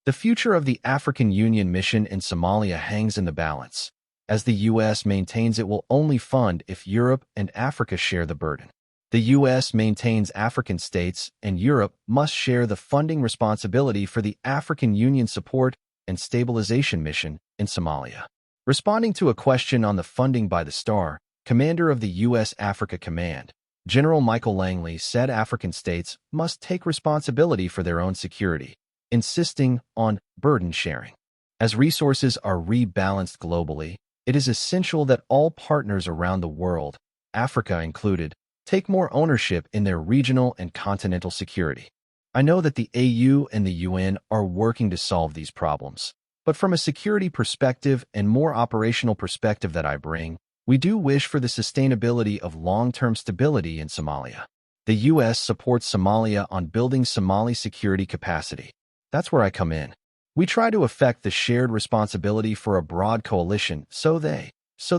The future of the African Union mission in Somalia hangs in the balance, as the U.S. maintains it will only fund if Europe and Africa share the burden. The U.S. maintains African states and Europe must share the funding responsibility for the African Union support and stabilization mission in Somalia. Responding to a question on the funding by the Star, commander of the U.S. Africa Command, General Michael Langley said African states must take responsibility for their own security, insisting on burden sharing. As resources are rebalanced globally, it is essential that all partners around the world, Africa included, take more ownership in their regional and continental security. I know that the AU and the UN are working to solve these problems, but from a security perspective and more operational perspective that I bring, we do wish for the sustainability of long-term stability in Somalia. The U.S. supports Somalia on building Somali security capacity. That's where I come in. We try to effect the shared responsibility for a broad coalition so the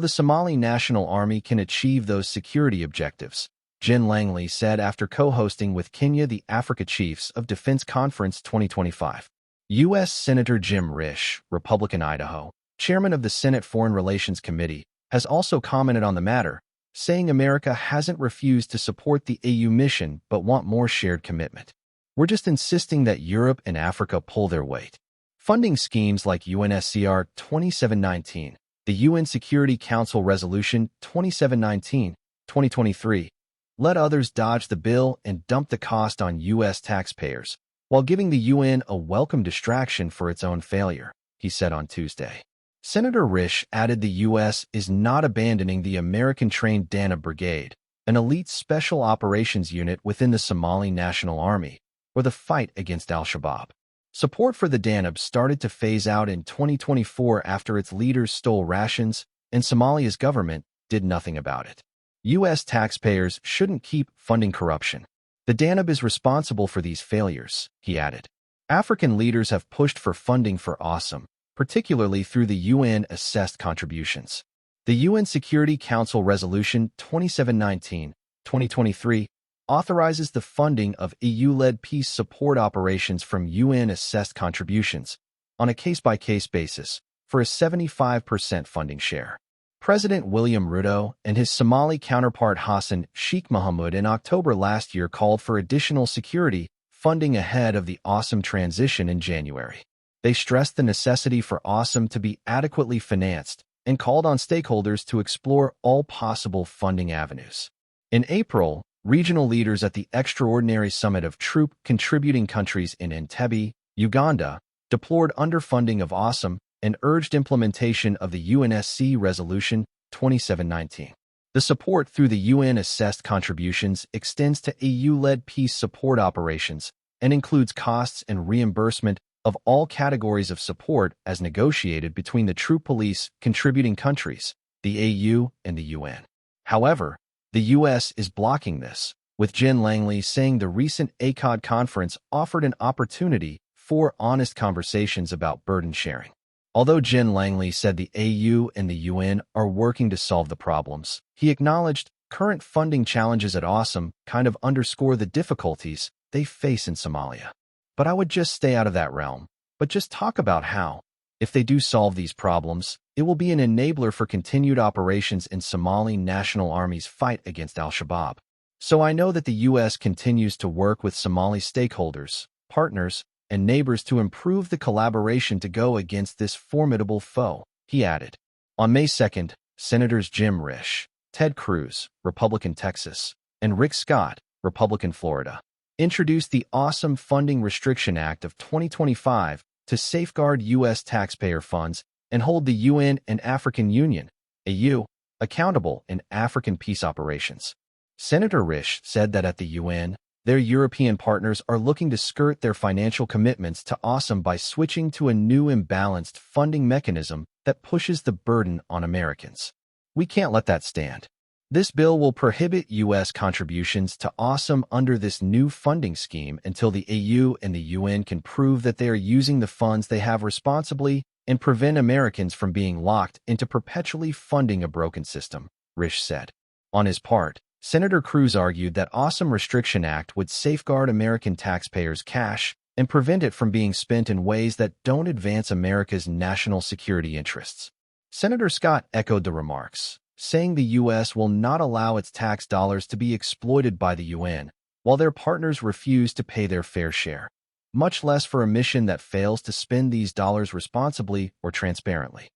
Somali National Army can achieve those security objectives, Jen Langley said after co-hosting with Kenya the Africa Chiefs of Defense Conference 2025. U.S. Senator Jim Risch, Republican Idaho, chairman of the Senate Foreign Relations Committee, has also commented on the matter, saying America hasn't refused to support the AU mission but want more shared commitment. We're just insisting that Europe and Africa pull their weight. Funding schemes like UNSCR 2719, the UN Security Council Resolution 2719-2023, let others dodge the bill and dump the cost on U.S. taxpayers, while giving the UN a welcome distraction for its own failure, he said on Tuesday. Senator Risch added the U.S. is not abandoning the American-trained Danab Brigade, an elite special operations unit within the Somali National Army, or the fight against al-Shabaab. Support for the Danab started to phase out in 2024 after its leaders stole rations, and Somalia's government did nothing about it. U.S. taxpayers shouldn't keep funding corruption. The Danab is responsible for these failures, he added. African leaders have pushed for funding for AUSSOM, particularly through the UN-assessed contributions. The UN Security Council Resolution 2719-2023 authorizes the funding of EU-led peace support operations from UN-assessed contributions on a case-by-case basis for a 75% funding share. President William Ruto and his Somali counterpart Hassan Sheikh Mohamud in October last year called for additional security funding ahead of the AUSSOM transition in January. They stressed the necessity for AUSSOM to be adequately financed and called on stakeholders to explore all possible funding avenues. In April, regional leaders at the Extraordinary Summit of Troop Contributing Countries in Entebbe, Uganda, deplored underfunding of AUSSOM and urged implementation of the UNSC Resolution 2719. The support through the UN-assessed contributions extends to EU-led peace support operations and includes costs and reimbursement of all categories of support as negotiated between the troop police contributing countries, the AU, and the UN. However, the U.S. is blocking this, with Jen Langley saying the recent ACOD conference offered an opportunity for honest conversations about burden sharing. Although Jen Langley said the AU and the UN are working to solve the problems, he acknowledged current funding challenges at AUSSOM kind of underscore the difficulties they face in Somalia. But I would just stay out of that realm, but just talk about how, if they do solve these problems, it will be an enabler for continued operations in Somali National Army's fight against al-Shabaab. So I know that the U.S. continues to work with Somali stakeholders, partners, and neighbors to improve the collaboration to go against this formidable foe, he added. On May 2nd, Senators Jim Risch, Ted Cruz, Republican Texas, and Rick Scott, Republican Florida, introduced the AUSSOM Funding Restriction Act of 2025 to safeguard U.S. taxpayer funds and hold the UN and African Union, AU, accountable in African peace operations. Senator Risch said that at the UN, their European partners are looking to skirt their financial commitments to AUSSOM by switching to a new imbalanced funding mechanism that pushes the burden on Americans. We can't let that stand. This bill will prohibit U.S. contributions to AUSSOM under this new funding scheme until the AU and the UN can prove that they are using the funds they have responsibly and prevent Americans from being locked into perpetually funding a broken system, Risch said. On his part, Senator Cruz argued that AUSSOM Restriction Act would safeguard American taxpayers' cash and prevent it from being spent in ways that don't advance America's national security interests. Senator Scott echoed the remarks, saying the U.S. will not allow its tax dollars to be exploited by the UN, while their partners refuse to pay their fair share, much less for a mission that fails to spend these dollars responsibly or transparently.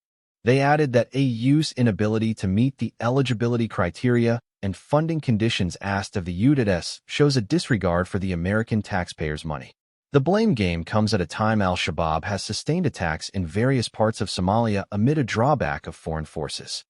They added that AU's inability to meet the eligibility criteria and funding conditions asked of the U.S. shows a disregard for the American taxpayers' money. The blame game comes at a time al-Shabaab has sustained attacks in various parts of Somalia amid a drawback of foreign forces.